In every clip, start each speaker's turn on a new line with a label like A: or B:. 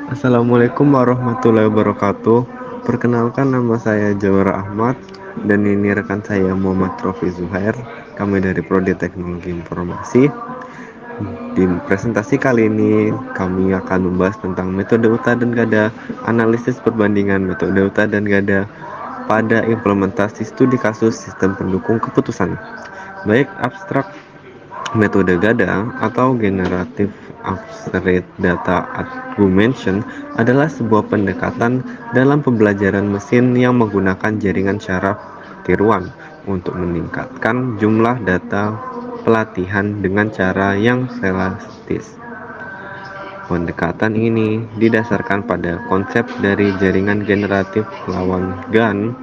A: Assalamualaikum warahmatullahi wabarakatuh. Perkenalkan, nama saya Jawara Ahmad dan ini rekan saya Muhammad Rofi Zuhair. Kami dari Prodi Teknologi Informasi. Di presentasi kali ini kami akan membahas tentang metode UTA dan GADA, analisis perbandingan metode UTA dan GADA pada implementasi studi kasus sistem pendukung keputusan. Baik abstrak, metode GADA atau Generative Abstract Data Argumentation adalah sebuah pendekatan dalam pembelajaran mesin yang menggunakan jaringan syaraf tiruan untuk meningkatkan jumlah data pelatihan dengan cara yang realistis. Pendekatan ini didasarkan pada konsep dari jaringan generatif lawan GAN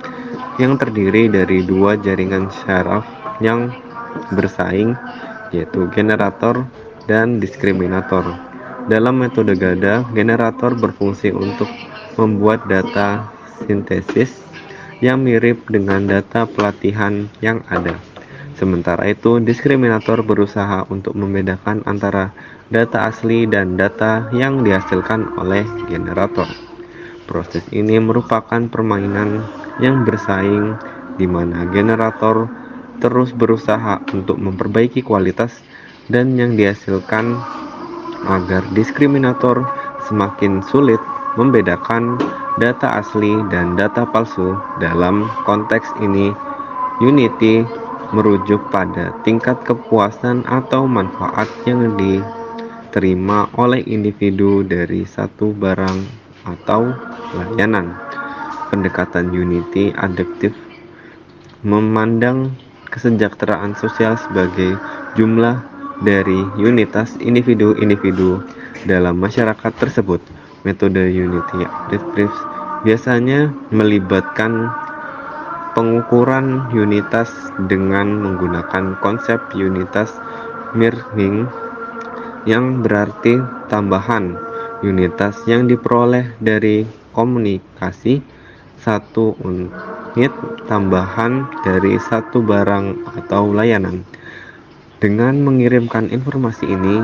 A: yang terdiri dari dua jaringan syaraf yang bersaing, yaitu generator dan diskriminator. Dalam metode GADA, generator berfungsi untuk membuat data sintesis yang mirip dengan data pelatihan yang ada. Sementara itu, diskriminator berusaha untuk membedakan antara data asli dan data yang dihasilkan oleh generator. Proses ini merupakan permainan yang bersaing di mana generator terus berusaha untuk memperbaiki kualitas dan yang dihasilkan agar diskriminator semakin sulit membedakan data asli dan data palsu. Dalam konteks ini, Unity merujuk pada tingkat kepuasan atau manfaat yang diterima oleh individu dari satu barang atau layanan. Pendekatan Unity adaptif memandang kesejahteraan sosial sebagai jumlah dari unitas individu-individu dalam masyarakat tersebut. Metode Unity adaptif biasanya melibatkan pengukuran unitas dengan menggunakan konsep unitas mirroring, yang berarti tambahan unitas yang diperoleh dari komunikasi satu unit tambahan dari satu barang atau layanan. Dengan mengirimkan informasi ini,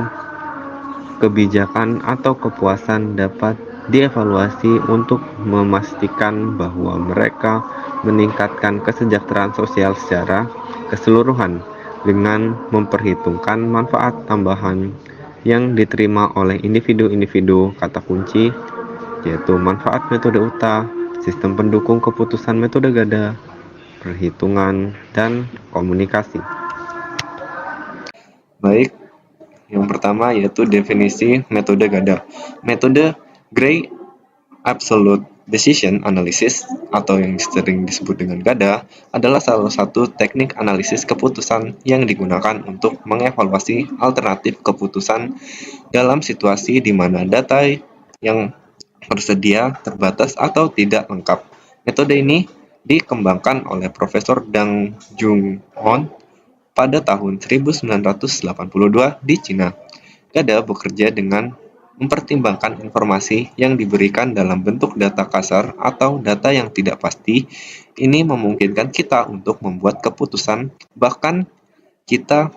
A: kebijakan atau kepuasan dapat dievaluasi untuk memastikan bahwa mereka meningkatkan kesejahteraan sosial secara keseluruhan dengan memperhitungkan manfaat tambahan yang diterima oleh individu-individu. Kata kunci yaitu manfaat metode UTA, sistem pendukung keputusan metode GADA, perhitungan, dan komunikasi. Baik, yang pertama yaitu definisi metode GADA. Metode Gray Absolute Decision Analysis atau yang sering disebut dengan GADA adalah salah satu teknik analisis keputusan yang digunakan untuk mengevaluasi alternatif keputusan dalam situasi di mana data yang tersedia terbatas atau tidak lengkap. Metode ini dikembangkan oleh Profesor Dang Junghon pada tahun 1982 di Cina. GADA bekerja dengan mempertimbangkan informasi yang diberikan dalam bentuk data kasar atau data yang tidak pasti. Ini memungkinkan kita untuk membuat keputusan, bahkan kita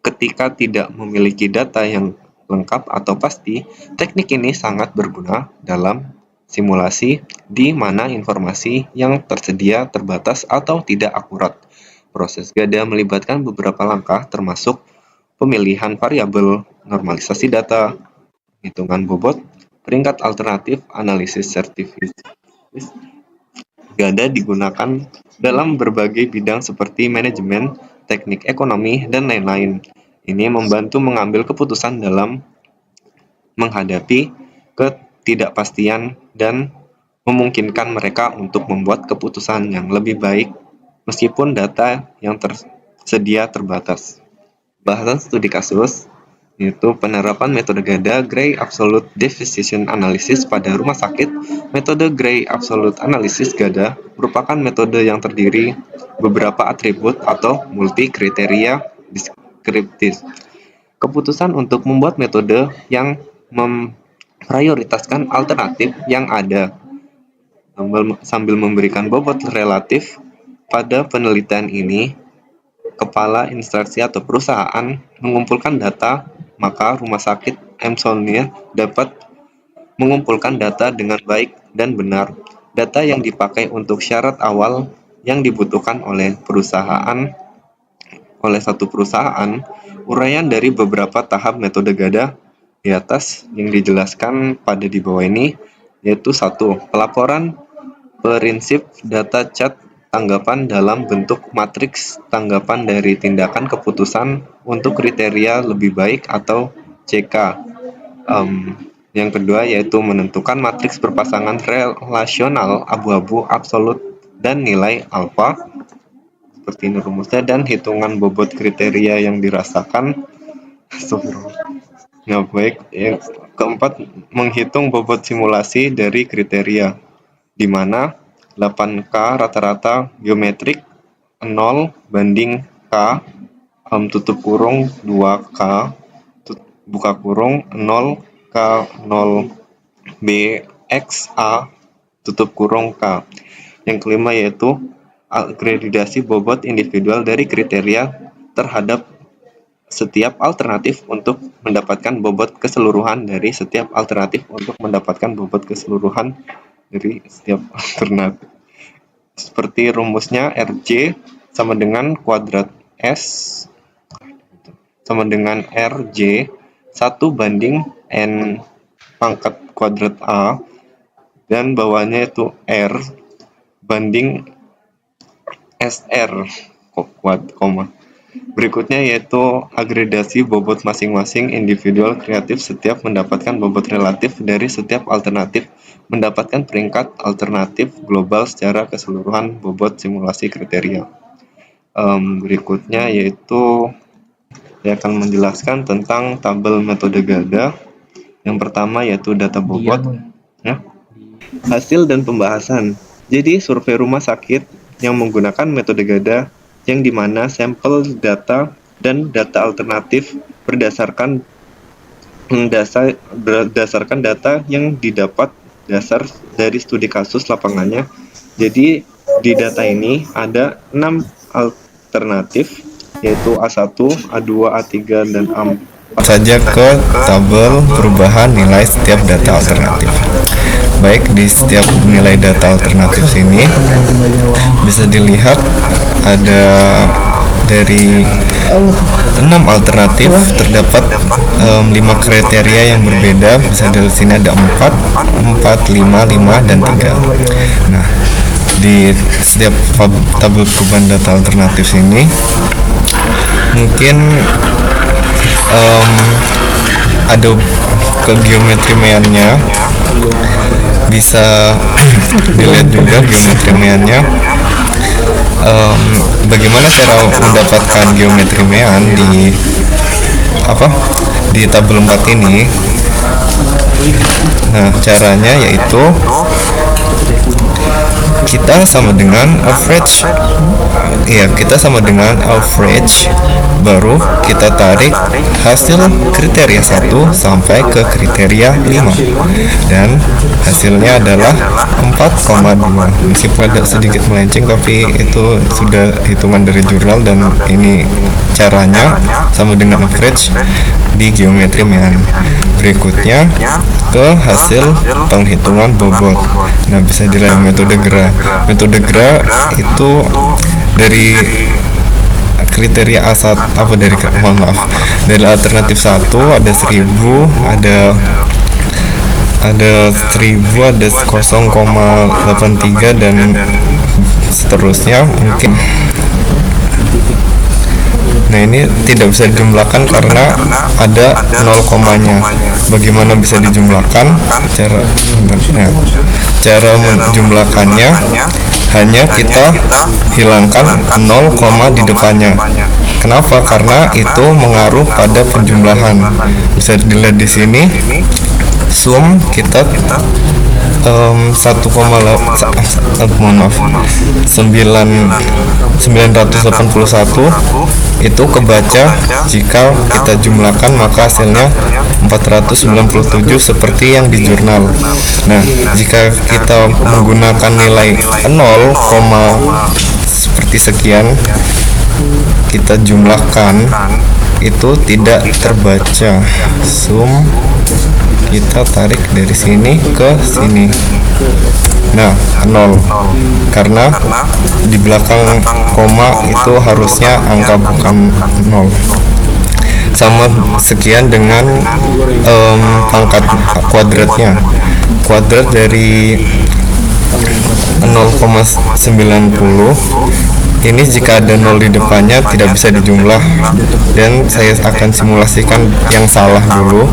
A: ketika tidak memiliki data yang lengkap atau pasti. Teknik ini sangat berguna dalam simulasi di mana informasi yang tersedia terbatas atau tidak akurat. Proses GADA melibatkan beberapa langkah termasuk pemilihan variabel, normalisasi data, hitungan bobot, peringkat alternatif, analisis sertifikat. GADA digunakan dalam berbagai bidang seperti manajemen, teknik ekonomi, dan lain-lain. Ini membantu mengambil keputusan dalam menghadapi ketidakpastian dan memungkinkan mereka untuk membuat keputusan yang lebih baik meskipun data yang tersedia terbatas. Bahasan studi kasus yaitu penerapan metode GADA Gray Absolute Decision Analysis pada rumah sakit. Metode Gray Absolute Analysis GADA merupakan metode yang terdiri beberapa atribut atau multi kriteria deskriptif. Keputusan untuk membuat metode yang memprioritaskan alternatif yang ada sambil memberikan bobot relatif. Pada penelitian ini, kepala instansi atau perusahaan mengumpulkan data, maka rumah sakit Emerson dapat mengumpulkan data dengan baik dan benar. Data yang dipakai untuk syarat awal yang dibutuhkan oleh satu perusahaan, uraian dari beberapa tahap metode GADA di atas yang dijelaskan pada di bawah ini, yaitu 1. Pelaporan prinsip data cat tanggapan dalam bentuk matriks tanggapan dari tindakan keputusan untuk kriteria lebih baik atau CK. Yang kedua yaitu menentukan matriks berpasangan relasional abu-abu absolut dan nilai alfa, seperti ini rumusnya, dan hitungan bobot kriteria yang dirasakan. Nah, baik. Yang keempat, menghitung bobot simulasi dari kriteria, di mana 8K rata-rata geometrik 0 banding K tutup kurung 2K buka kurung 0 K 0 B X A tutup kurung K. Yang kelima yaitu agregasi bobot individual dari kriteria terhadap setiap alternatif untuk mendapatkan bobot keseluruhan dari setiap alternatif untuk mendapatkan bobot keseluruhan dari setiap alternatif. Seperti rumusnya RJ sama dengan kuadrat S sama dengan RJ 1 banding N pangkat kuadrat A, dan bawahnya itu R banding SR kuad koma. Berikutnya yaitu agregasi bobot masing-masing individual kreatif setiap mendapatkan bobot relatif dari setiap alternatif, mendapatkan peringkat alternatif global secara keseluruhan bobot simulasi kriteria. Berikutnya yaitu saya akan menjelaskan tentang tabel metode GADA. Yang pertama yaitu data bobot, hasil dan pembahasan. Jadi survei rumah sakit yang menggunakan metode GADA yang dimana sampel data dan data alternatif berdasarkan data yang didapat dasar dari studi kasus lapangannya. Jadi di data ini ada 6 alternatif yaitu A1, A2, A3, dan A4.
B: Saja ke tabel perubahan nilai setiap data alternatif. Baik, di setiap nilai data alternatif ini bisa dilihat ada dari 6 alternatif terdapat 5 kriteria yang berbeda. Bisa dari sini ada 4, 5, dan 3. Nah, di setiap tabel perubahan data alternatif ini mungkin ada kegeometrimeannya, bisa dilihat juga geometrimeannya. Bagaimana cara mendapatkan geometrimean di tabel 4 ini? Nah, caranya yaitu kita sama dengan average. Kita sama dengan average, baru kita tarik hasil kriteria 1 sampai ke kriteria 5, dan hasilnya adalah 4,2. Meskipun ada sedikit melenceng, tapi itu sudah hitungan dari jurnal, dan ini caranya sama dengan average di geometrimean. Berikutnya ke hasil penghitungan bobot. Nah, bisa dilihat metode GRA. Metode GRA itu dari kriteria A1 dari alternatif 1 ada 1000, ada 1000, ada 0,83, dan seterusnya mungkin. Nah, ini tidak bisa dijumlahkan karena ada 0 komanya. Bagaimana bisa dijumlahkan? Cara menjumlahkannya hanya kita hilangkan 0 koma di depannya. Kenapa? Karena itu mengaruh pada penjumlahan. Bisa dilihat di sini. Sum kita 981 itu kebaca jika kita jumlahkan, maka hasilnya 497 seperti yang di jurnal. Nah, jika kita menggunakan nilai 0, seperti sekian, kita jumlahkan, itu tidak terbaca. Sum kita tarik dari sini ke sini. Nah, 0 karena di belakang koma itu harusnya angka bukan 0. Sama sekian dengan pangkat kuadratnya. Kuadrat dari 0,90 ini jika ada 0 di depannya tidak bisa dijumlah, dan saya akan simulasikan yang salah dulu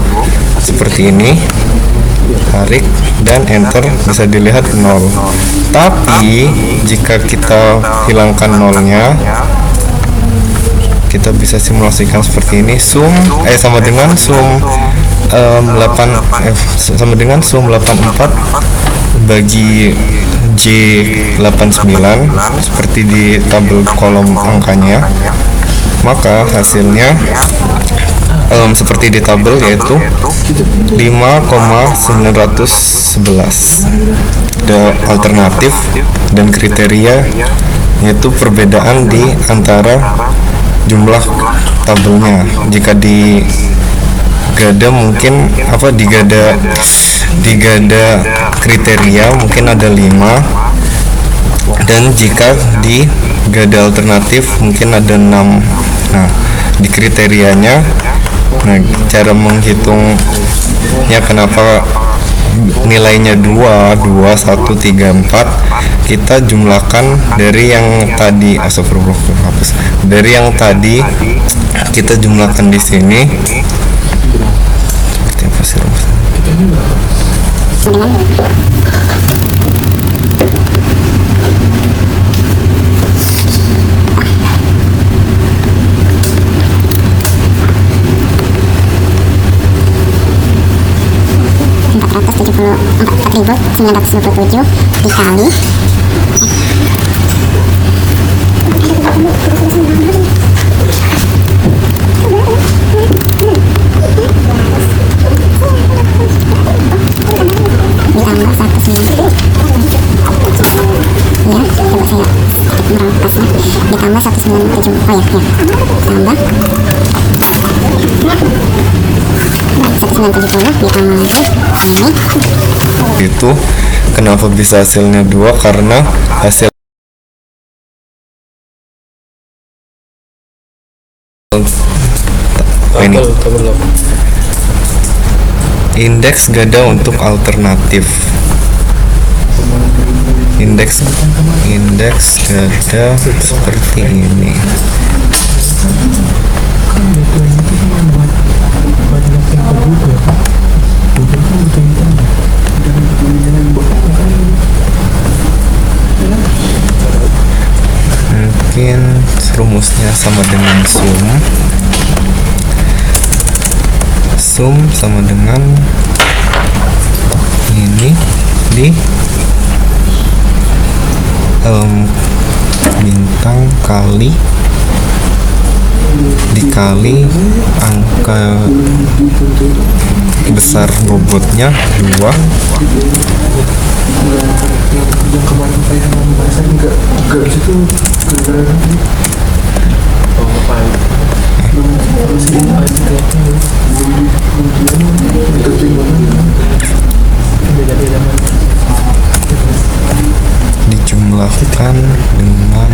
B: seperti ini. Tarik dan enter, bisa dilihat 0. Tapi jika kita hilangkan 0-nya, kita bisa simulasikan seperti ini. Sum sama dengan sum 84 bagi J89 seperti di tabel kolom angkanya. Maka hasilnya seperti di tabel, yaitu 5,911. Ada alternatif dan kriteria, yaitu perbedaan di antara jumlah tabelnya. Jika di gada mungkin di gada kriteria mungkin ada 5, dan jika di gada alternatif mungkin ada 6. Nah, di kriterianya, cara menghitungnya kenapa nilainya 2, 1, 3, 4, kita jumlahkan dari yang tadi. Dari yang tadi kita jumlahkan di sini. Seperti apa sih rumusnya?
C: $474.927 dikali ditambah 190, ya coba saya merapasnya, ditambah 197, tambah 170 ditambah lagi ini.
B: Itu kenapa bisa hasilnya 2, karena hasil ini indeks gada untuk alternatif. Indeks gada seperti ini. Mungkin rumusnya sama dengan sum sama dengan ini bintang dikali angka besar bobotnya 2
D: yang kemarin saya bahasan enggak situ
B: dijumlahkan dengan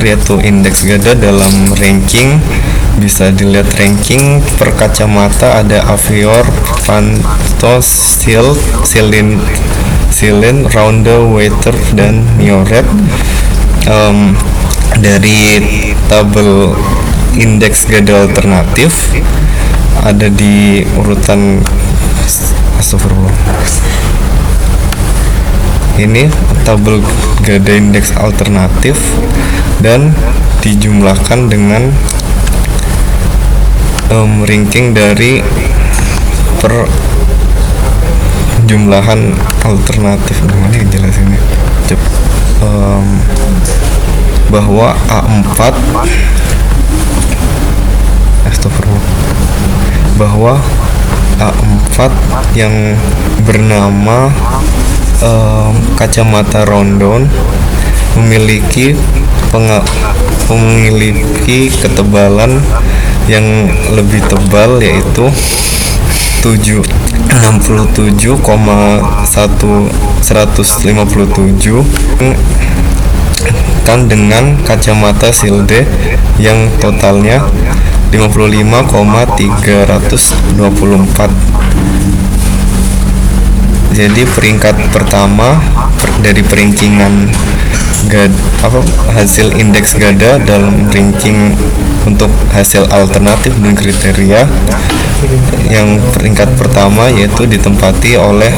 B: yaitu indeks gada dalam ranking. Bisa dilihat ranking per kacamata, ada Avior, Pantos, Silin, Rounder, Waiter, dan Mioret. Dari tabel indeks gada alternatif ada di urutan ini tabel gada indeks alternatif, dan dijumlahkan dengan ranking dari per jumlahan alternatif. Gimana yang jelasinnya? Bahwa A4 bahwa A4 yang bernama kacamata Rondon memiliki memiliki ketebalan yang lebih tebal, yaitu 67,157 kan dengan kacamata Schilde yang totalnya 55,324. Jadi peringkat pertama dari peringkingan hasil indeks GADA dalam ranking untuk hasil alternatif dan kriteria, yang peringkat pertama yaitu ditempati oleh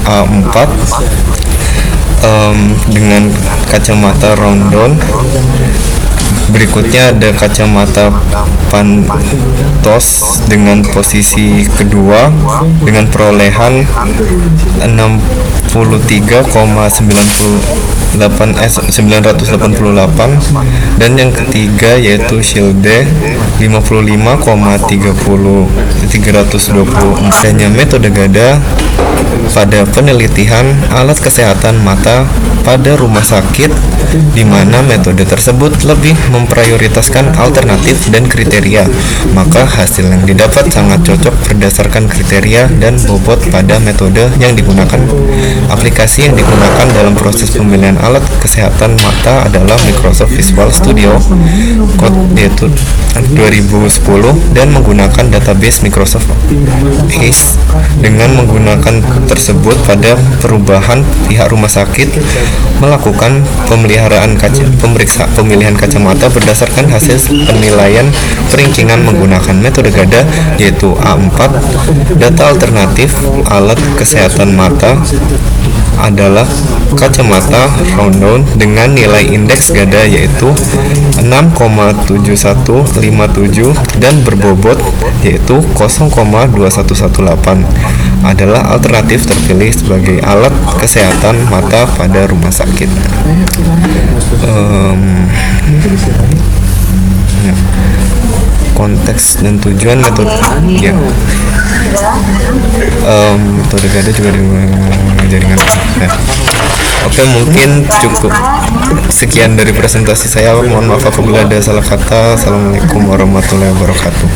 B: A4 dengan kacamata Rondon. Berikutnya ada kacamata Pantos dengan posisi kedua dengan perolehan 988, dan yang ketiga yaitu Schilde 55,320. Adanya metode GADA pada penelitian alat kesehatan mata pada rumah sakit, di mana metode tersebut lebih memprioritaskan alternatif dan kriteria, maka hasil yang didapat sangat cocok berdasarkan kriteria dan bobot pada metode yang digunakan. Aplikasi yang digunakan dalam proses pemilihan alat kesehatan mata adalah Microsoft Visual Studio Code yaitu 2010 dan menggunakan database Microsoft ACE. Dengan menggunakan tersebut, pada perubahan pihak rumah sakit melakukan pemilihan kacamata berdasarkan hasil penilaian peringkingan menggunakan metode GADA, yaitu A4. Data alternatif alat kesehatan mata adalah kacamata Rondon dengan nilai indeks GADA yaitu 6,7157 dan berbobot yaitu 0,2118 adalah alternatif terpilih sebagai alat kesehatan mata pada rumah sakit. Konteks dan tujuan metode metode GADA juga dengan jaringan. Oke, mungkin cukup sekian dari presentasi saya. Mohon maaf apabila ada salah kata. Assalamualaikum warahmatullahi wabarakatuh.